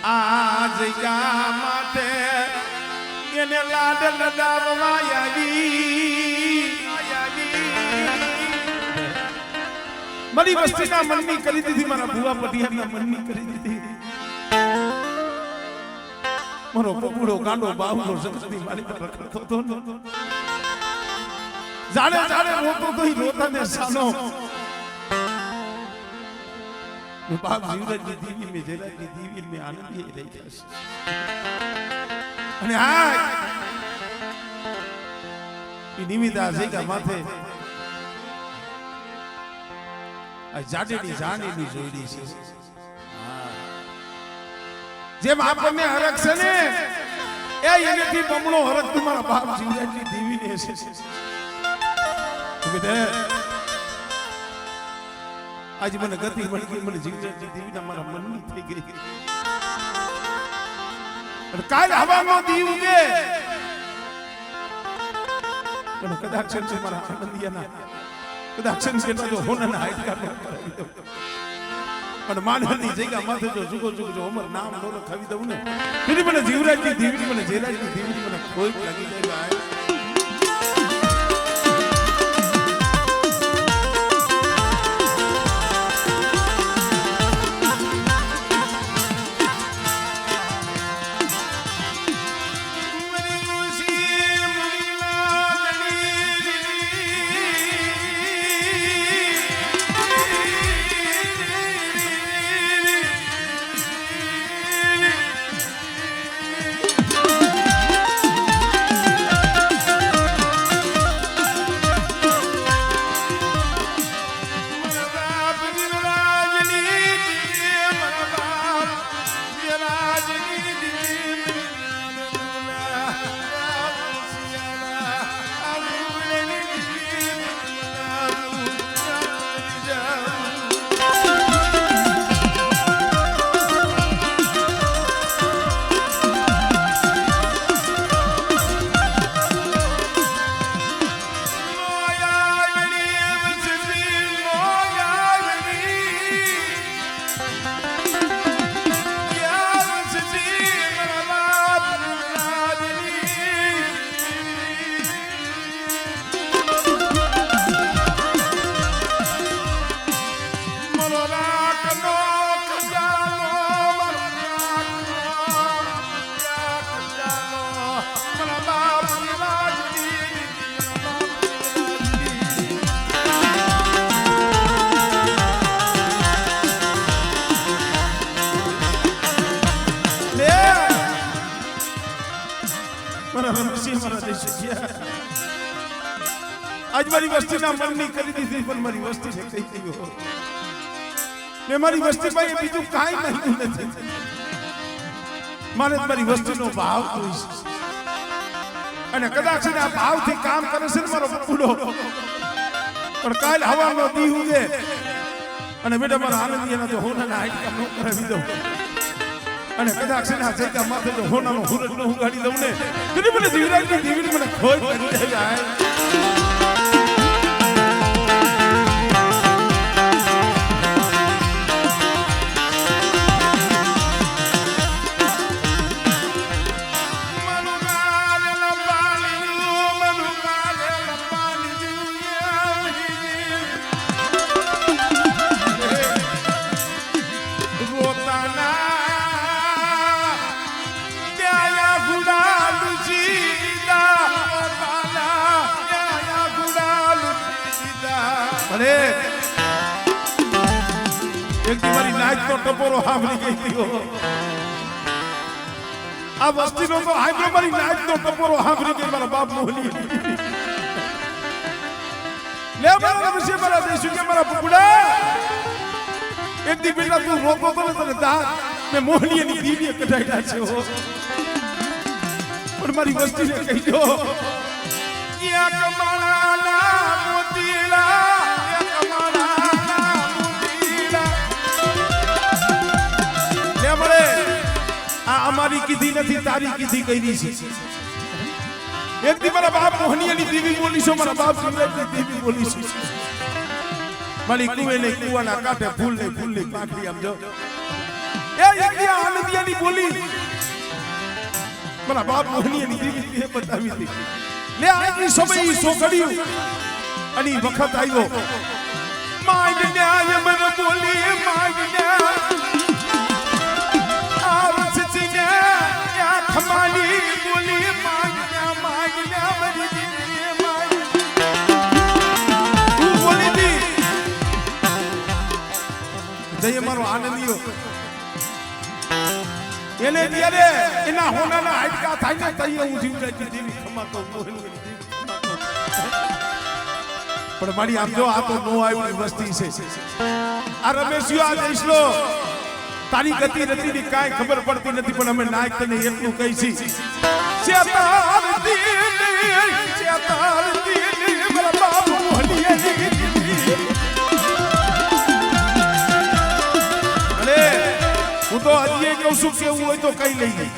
આ જગ્યા માટે એને લાડ લડાવવા આવી મારી વસ્તીના મનની કરી દીધી મારા ભુવા પટિયાના મનની કરી દીધી મારો પપુડો ગાંડો બાવલો જગતી મારી પર રખડતો હતો જાણે જાણે રોતો તો ઈ રોતાને સાનો બાપ જીવરાજની દેવી મે જયરાજની દેવી મે આનંદી રહી જશે અને આ ઈ નિમિતા જગ્યા માથે આ જાડેની જાનેની જોઈડી છે જેમ આપણને હરખ છે ને એ એનેથી બમણો હરખ તમારા બાપ જીવરાજની દેવીને છે आज મને ગતિ મળી ગઈ મને જીવરાજની દેવીના મારા મનની થઈ ગઈ અને કાલ હવામાં દી ઉગે અને કદાચ છે મારા આનંદિયાના કદાચ છે તો હોનાના હાઈટકા કરાવી દઉં અને માનવની જગ્યા માથે જો જુગો જુગો જો અમર નામ નો લખાવી દઉં ને તેથી મને જીવરાજની દેવી મને જયરાજની દેવી મને કોઈ લાગી જાય आज मारी वस्ती ना मरनी करी दी थी पर मारी वस्ती से कही थी हो मैं मारी वस्ती में बीजू काई नहीं નથી મારે મારી વસ્તીનો ભાવ જોઈ છે અને કદાચ આ ભાવથી કામ કરે છે મારો પૂડો પણ કાલ હવાનો દી ઉગે અને બેટા મારા આનંદીના તો હોનાના હાઈટ કામ ન કરાવી દઉં અને કદાચ ના જગ્યા માથે જો હોનાનો હુરજ ન ઉગાડી દઉં ને તો મને જીવરાજની દેવી મને ખોઈ પડી જાય एक मारी नाच तो टपोरो हावरी गई थी हो अब वस्ती नो तो हाइब्रो मारी नाच तो टपोरो हावरी गई मारा बाप मोहनी ले मारा विषय मारा देशु के मारा पुकुड़ा एक दी बेटा तू रोको तो तने दांत मैं मोहनी ની દીવી કઢાઈડા છે હો પણ મારી વસ્તી ને કહી દો કિયા કમાણા મોતીલા हमारी कीधी नहीं तारी कीधी कही सी एक दी मारा बाप मोहनिया देवी बोली सो मारा बाप जीवराजनी देवी बोली सी मारी कुए ने कुआना काटे फूल ने पाखड़ी आम जो એ એકલી આનંદિયાની બોલી મારા બાપ મોહનીયાની દીકરી બતાવી હતી લે આજની સમય સોકડ્યું અને વખત આવ્યો માગન્યા મન બોલી માગન્યા આવસ ચીને યા ખમાની બોલી માગન્યા માગન્યા મરી દીકરી તું બોલી દી જય મારો આનંદીયો એને ત્યારે એના હોનાના હાડકા થાય ને તઈએ હું જીવડાતી દેવી ખમાતો મોહનીયાની પણ મારી આમ જો આ તો નો આવી વસ્તી છે આ રમેશિયો આ દેશનો તારી ગતિ નથી ની કાઈ ખબર પડતી નથી પણ અમે નાયક તને એટલું કહી છી ચેતારતી મારા બાપુ મોહનીયાની અરે હું તો હજી કહું છું કે એવું હોય તો કઈ લઈ ગઈ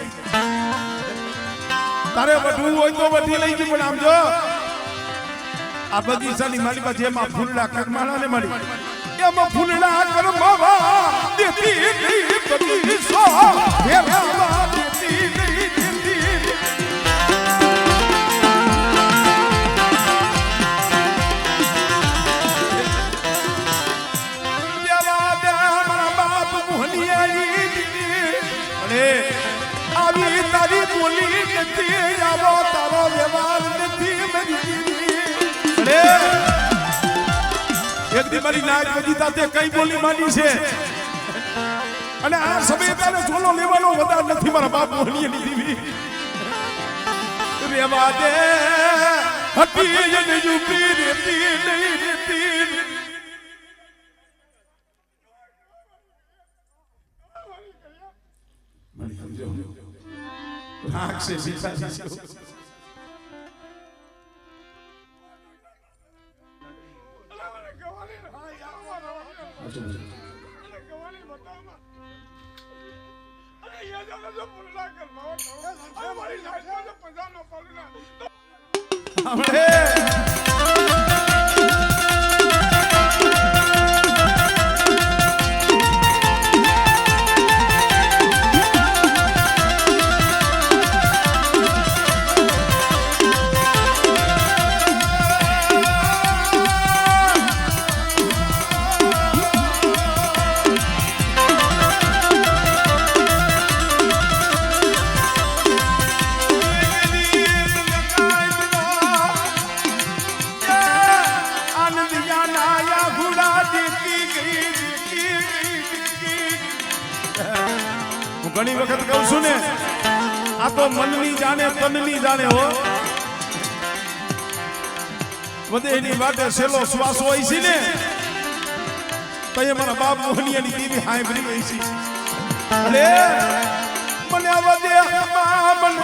તારે વઢવું હોય તો વઢી લઈ ગઈ પણ આમ જો આ બગીચાની માલિકા જેમાં ફૂલડા કરમાણા ને મળી એમાં ફૂલડા કરમાવા દેતી નહીં બગીચો ભેરાવા દેતી નહીં દેતી દેવા દે મારા બાપ મોહનીયાની દીદી અરે આવી તારી બોલી નથી આવો તારો વ્યવહાર નથી મારી દીદી એક દી મારી નાક વજીતા તે કઈ બોલી માંડી છે અને આ સમય તારે ઝોલો લેવાનો વધાર નથી મારા બાપ મોહનીયાની દીવી રેવા દે હતી એને યુપી રેતી નહીં રેતી મને સમજો આંખ સે સીધા ઘણી વખત કહું છું ને આ તો મનની જાણે તનની જાણે હો વધેની વાટે સેલો શ્વાસ હોય છે ને તો એ મારા બાપ મોહનીયાની દીવી હાંભળી ગઈ છે અરે મને વધે હમા મન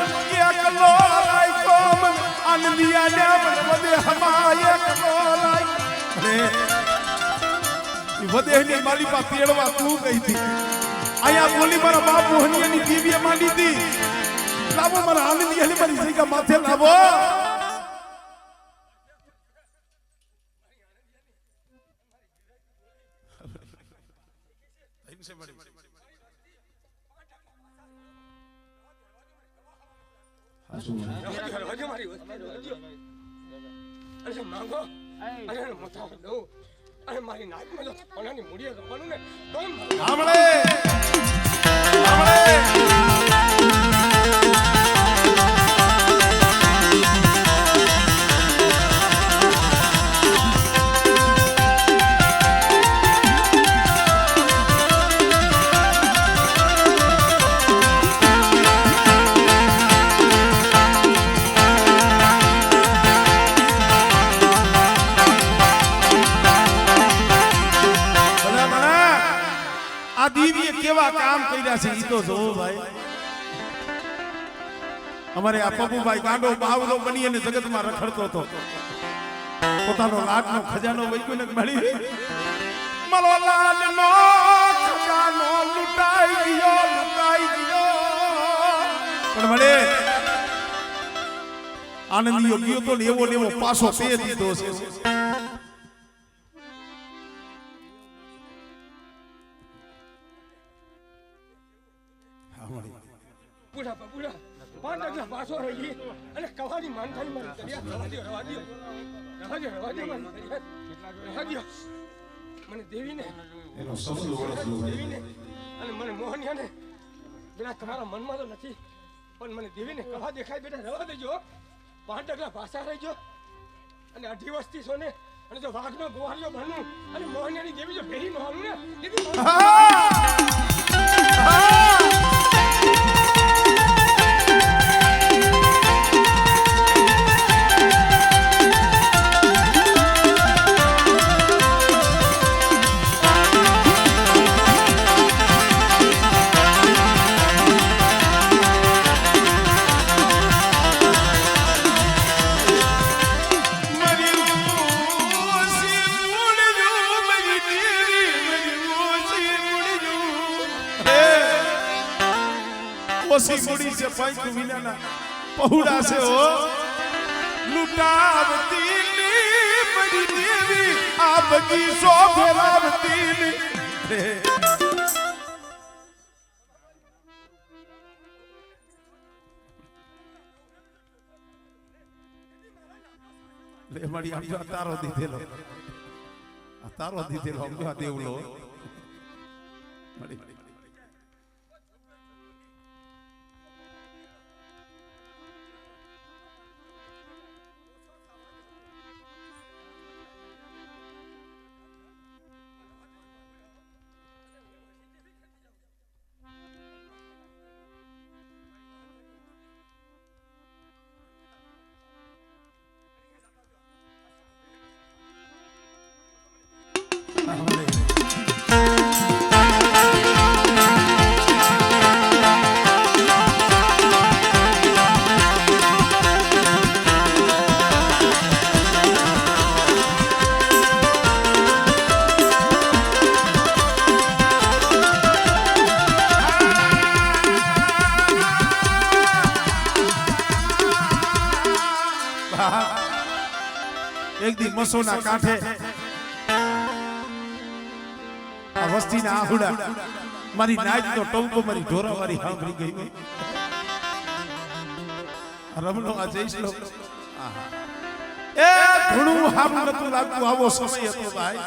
એકલો રાખ્યો મન આનંદિયાને મને વધે હમા એકલો રાખ્યો અરે વધેની મારી પા તેડવા તું ગઈ હતી આયા બોલી મારા બાપ મોહનીયાની દીવીએ માંડી હતી લાવો મારા આનંદિયાની મારી જગ્યા માથે લાવો અરે મારી નાકમાં જો ઓનાની મુડીએ જવાનું ને તો સાંભળે આ દીવીએ કેવા કામ કર્યા છે ઈ તો જોવો ભાઈ અમારે આ પપ્પુભાઈ ગાંડો બાવલો બની અને જગતમાં રખડતો હતો પોતાનો લાડનો ખજાનો વૈકું ને મળી મારો લાડનો ખજાનો લૂંટાઈ ગયો પણ મળે આનંદીયો ગયો તો ને એવો પાછો તે દીધો છે પૂરા 5 ડગલા પાછો રહી ગઈ અને કવાની માનતાની મારી કર્યા રવા દો મને દેવીને એનો શબ્દ ઓળખલો દેવીને અને મને મોહનિયાને બેટા તમારા મનમાં તો નથી પણ મને દેવીને કવા દેખાય બેટા રવા દેજો 5 ડગલા પાછા રહીજો અને 18 વસ્તી છો ને અને જો વાઘનો ગોવાળિયો બનવું અને મોહનિયાની દેવી જો ભેરી ન આવું ને દેવી ઓસી મુડી છે પાંચ વિનાના પહોળા છે હો લૂટાવતી ની મરી દેવી આ બગીચો ફેરાવતી ની લે મળી આમ જો તારો દીધેલો આમ જો દેવલો મળી એક દી મસોના કાંઠે આ વસ્તીના આહુડા મારી નાચનો ટોંકો મારી ઢોરાવાળી સાંભળી ગઈ રમણો આ જઈશ લો એ ઘણું હારું નતું લાગતું આવો સમય હતો ભાઈ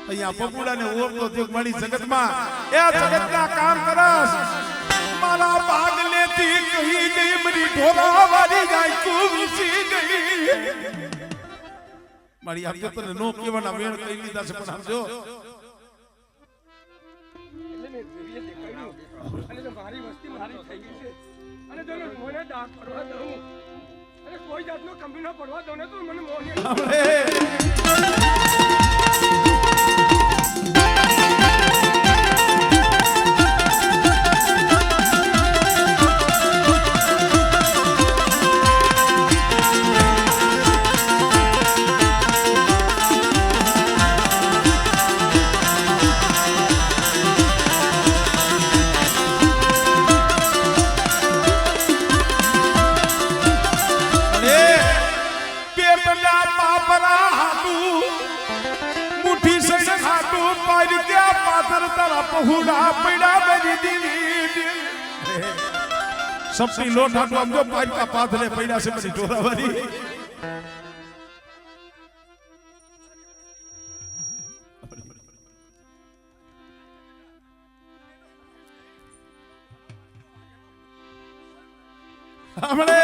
અહીંયા પપુડાને ઓરતો દેખ મારી જગતમાં એ જગતના કામ કરસ મારા ભાગ લેતી કહી ગઈ મારી ઢોરાવાળી ગાય કુવીસી ગઈ મારી આપ તને નો કેવાના વેણ કહી લીધા છે પણ સમજો અને જો મારી વસ્તી મારી થઈ ગઈ છે અને જો મને દાગ પડવા દઉં અને કોઈ જાતનો કંબી ન પડવા દઉં ને તો મને પહોળા પૈડા બની દીવી સપની લોટ હાટુ આમ જો પાડકા પાથરે પૈડા છે બધી ઢોરાવાળી હમણે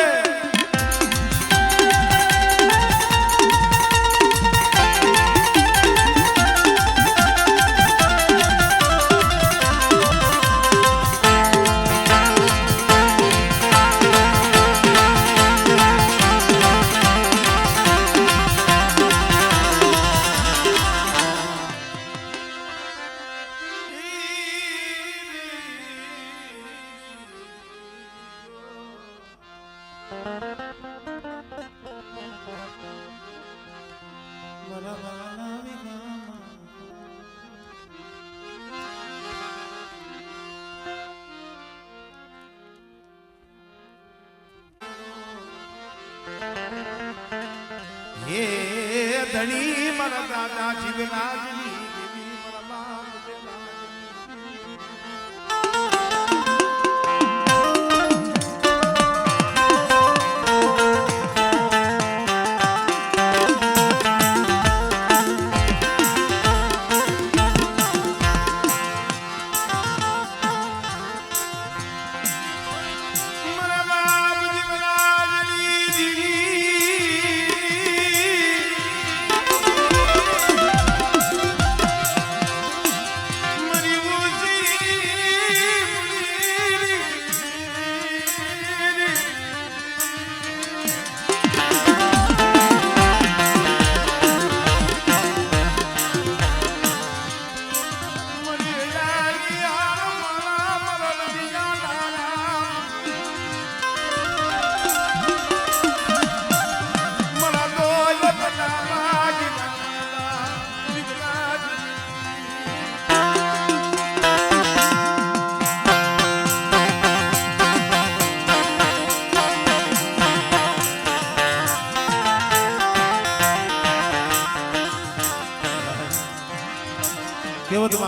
હે ધણી મારા દાદા જીવરાજની દેવી મારા બાપ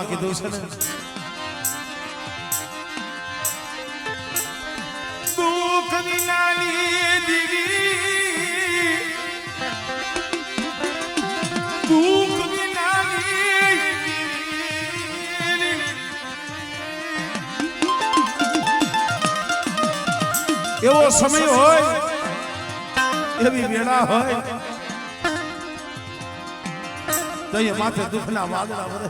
પદમાં કીધું છે ને દુઃખ વિનાની દીવી દુઃખ વિનાની એવો સમય હોય એવી વેળા હોય તો એ માથે દુઃખના વાદળા વરે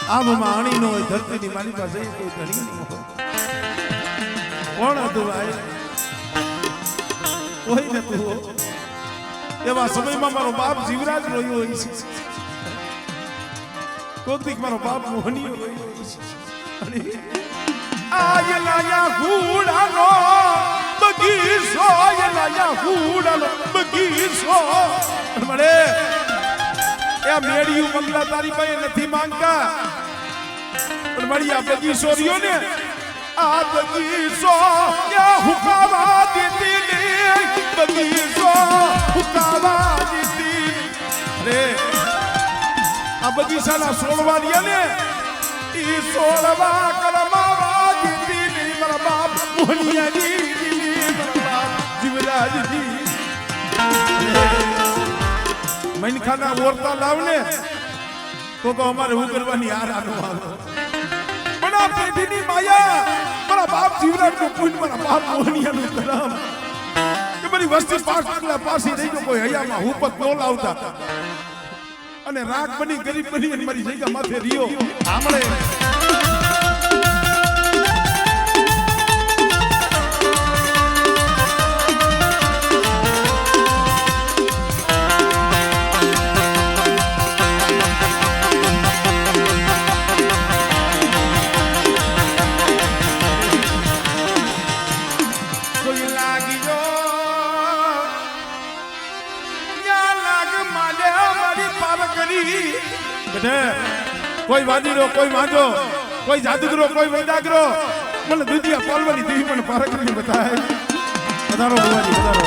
આબમાં અણી નો હોય ધરતીની મારી પાસે કોઈ ધણી ન હોય કોણ હતું ભાઈ કોઈ નતું એવા સમયમાં મારો બાપ જીવરાજ રોયો હોય છે કોક દીક મારો બાપ મોહની રોયો હોય છે આય લાયા હુડાનો બગીચો આય લાયા હુડાનો બગીચો મળે એ મેડિયું મંગલા તારી પાસે નથી માંગતા પણ મળી આ બગીચો રહ્યો ને આ બગીચો યા હુકાવા દીધી ને બગીચો હુકાવા દીધી રે આ બગીચાના સોળવા રહ્યા ને ઈ સોળવા કરમાવા દીધી ને મારા બાપ મોહનિયાજી મારા બાપ જીવરાજજી મનખાના ઓરતા લાવને તો અમારે હું કરવાની આરાનો આવે પણ આ પેઢીની માયા મારા બાપ જીવરાજનું પુણ્ય મારા બાપ મોહનિયાનું કરમ કે બધી વસ્તી પાસ પગલા પાસી રહી ગયો કોઈ હૈયામાં હુપત ન લાવતા અને રાગ બની ગરીબ બની અને મારી જગ્યા માથે રહ્યો આમળે કોઈ વાદીરો કોઈ વાંજો કોઈ જાદુગરો કોઈ વૈદાગરો મને દુધિયા પાલવાની દેવી મને પારક કરી બતાય વધારો ભગવાનજી વધારો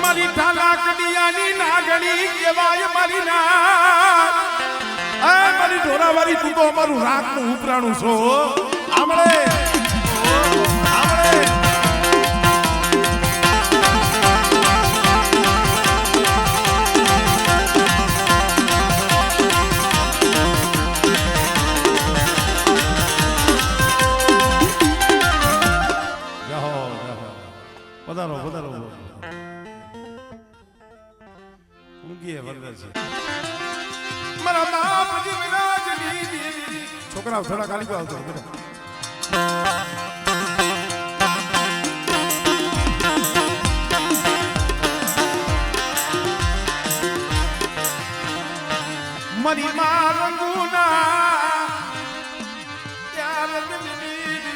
મારી ઠાલા કડિયાની નાગણી કેવાય મારી ના મારી ઢોરાવાળી તું તો અમારું રાતનું ઉપરાણું છો આમળે આમળે પધારો પધારો ઊંઘીએ વરદે છે મારા બાપ જીવરાજની છોકરાઓ થોડા ખાલી કો આવતો બેટા મરી માં રંગુના ત્યાર દિલની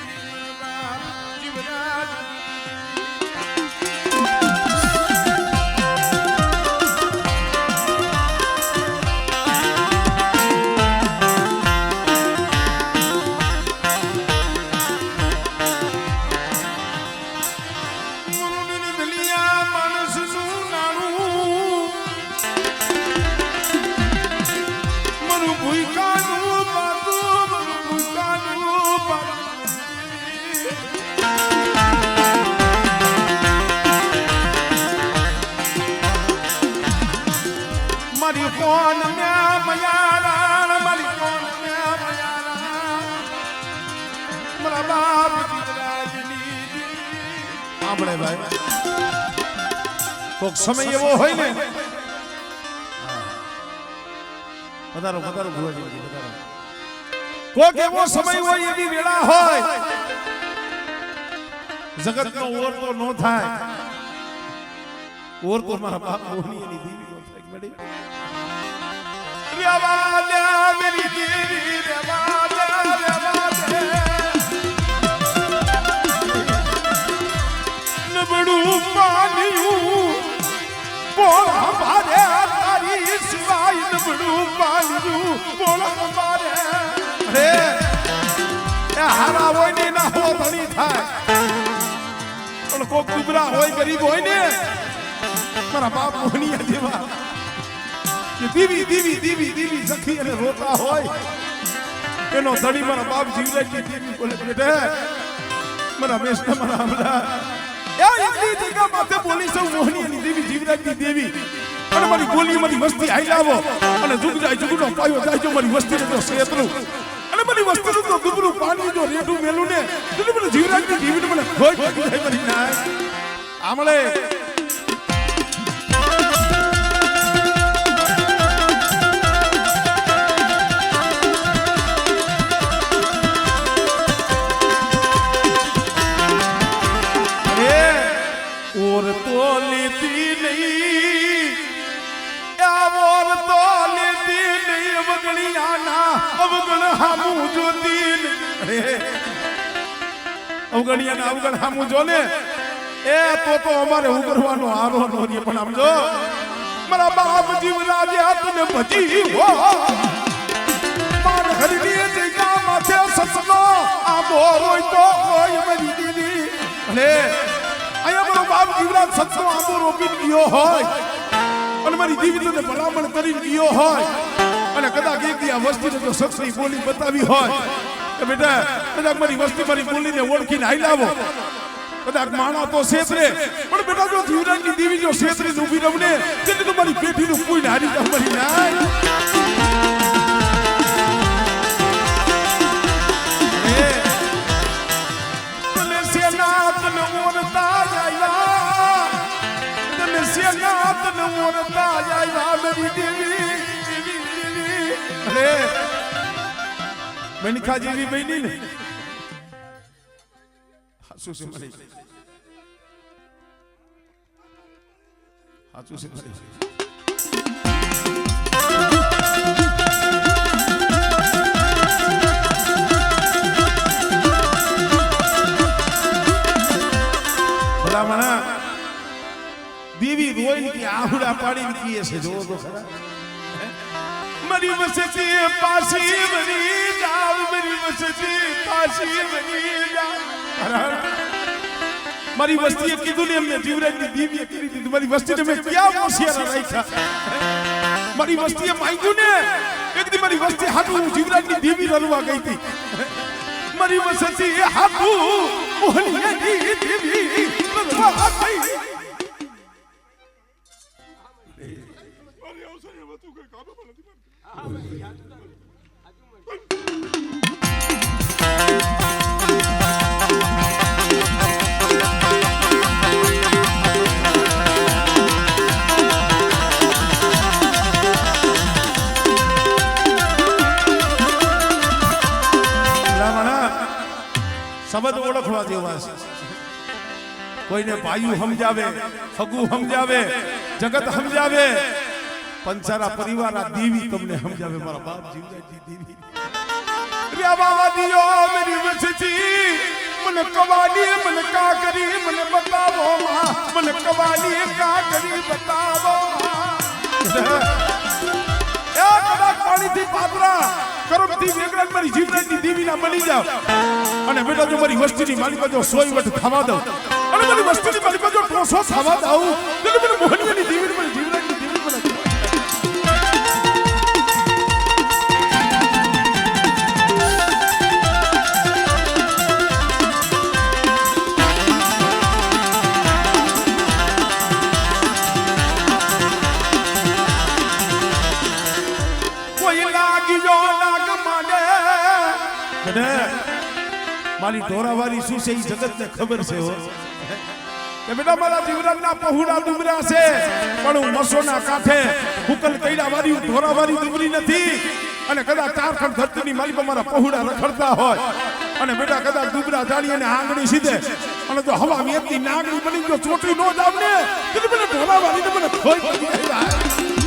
જીવરાજ મારી કોણ મ્યા મયારા મારી કોણ મ્યા મયારા મારા બાપ જીવરાજની આપણે ભાઈ કોક સમય એવો હોય ને પધારો પધારો ભુવાજી પધારો કોક એવો સમય હોય એવી વેળા હોય જગતનો ઓરતો ન થાય ઓરતો મારા બાપ મોહનીની દેવી નો થાય મેડી રેવા દે મેરી દેવી રેવા દે નબળું પાણિયું બોલ હમારે તારી સિવાય નબળું પાણિયું મારે હે એ હારા હોય ને ના હો ધણી થાય પણ કોક દુબળા હોય ગરીબ હોય ને મારા બાપ મોહનિયા જેવા કે દીવી દીવી દીવી દીવી સખી અને રોતા હોય એનો ધણી મારા બાપ જીવલાજી દેવી બોલે બેટા મારા બેસ્ટ મારા હમલા એ એટલી જગ્યા માથે બોલી સૌ મોહનિયાની દેવી જીવરાજની દેવી અને મારી ગોલી મારી વસ્તી આઈ લાવો અને જુગ જાય જુગનો પાયો જાય જો મારી વસ્તીને જો સેતરું અને મારી વસ્તીનું તો દુબળું પાણી જો રેઠું મેલું ને એટલે મને જીવરાજની દેવીને મને ખોઈ પડી જાય મારી ના આમળે और तो लेती नहीं और तो लेती नहीं अवगणिया ना अवगण हमू जो दीन अवगणिया ना अवगण हमू जो ने ए तो हमारे उगरवानो आरो नो रे पण समझो मारा बाप जीवराज हाथ ने भजी हो मार हरनी जगा माथे ससनो आ बोरोय तो कोई मरी दीदी अरे आया मारो बाप जीवराज सत्सो आंबो रोपी गयो होय અને મારી દીવીને ભલામણ કરી ગયો હોય અને કદાચ એક દી આ વસ્તીને જો સત્સની બોલી બતાવી હોય કે બેટા કદાચ મારી વસ્તી મારી બોલીને ઓળખીને આઈ લાવો કદાચ માણા તો છેતરે પણ બેટા જો જીવરાજની દેવી જો છેતરીને ઊભી રહુને એટલે તો મારી પેઢીનું કોઈ હારી જાવ મારી નાય મણિકા જેવી બની ને હાચું છે મારી હાચું છે મારી ભલામણા દેવી રોઈ કે આહુડા પાડીને કીએ છે જો તો ખરા મરી વસતી પાસી મરી જાવ મરી વસતી પાસી મરી જાવ મારી વસ્તીએ કીધું ને એમને જીવરાજની દેવીએ કરી દીધું મારી વસ્તીને મેં ક્યાં હોશિયાર રાખ્યા મારી વસ્તીએ માંગ્યું ને એક દી મારી વસ્તી હાથું જીવરાજની દેવી રરવા ગઈ હતી મારી વસ્તી હાથું મોહનિયાની દેવી રરવા ગઈ શબ્દ ઓળખવા જેવા છે કોઈને ભાઈઓ સમજાવે ફગુ સમજાવે જગત સમજાવે પંચારા પરિવાર આ દેવી તમને સમજાવે મારા બાપ જીવરાજની દેવી રેવા દિયો મેરી વસતી મને કવાલી મને કા કરી મને બતાવો માં મને કવાલી કા કરી બતાવો એ કદા પાણીથી પાતરા કરમથી વેગરાજ મારી જીવરાજની દેવીના બની જાવ અને બેટા જો મારી વસ્તીની મારી બાજુ સોય વટ ખાવા દઉં અને મારી વસ્તીની મારી બાજુ ટોસો ખાવા દઉં એટલે મને મોહનિયાની દેવી મારી જીવરાજની દેવી મને મારી ઢોરાવાળી શું છે એ જગતને ખબર છે હો કે બેટા મારા જીવરાજના પહોળા ડુબરા છે પણ હું મસોના કાંઠે હુકલ કઈડા વાળી ઢોરાવાળી ડુબરી નથી અને કદાચ ચારખંડ ધરતીની મારી પર મારા પહોળા રખડતા હોય અને બેટા કદાચ ડુબરા જાળી અને આંગળી સીધે અને જો હવા વેતની નાગણી બની જો ચોટી નો જાવ ને એટલે મને ઢોરાવાળીને મને ખોઈ પડી જાય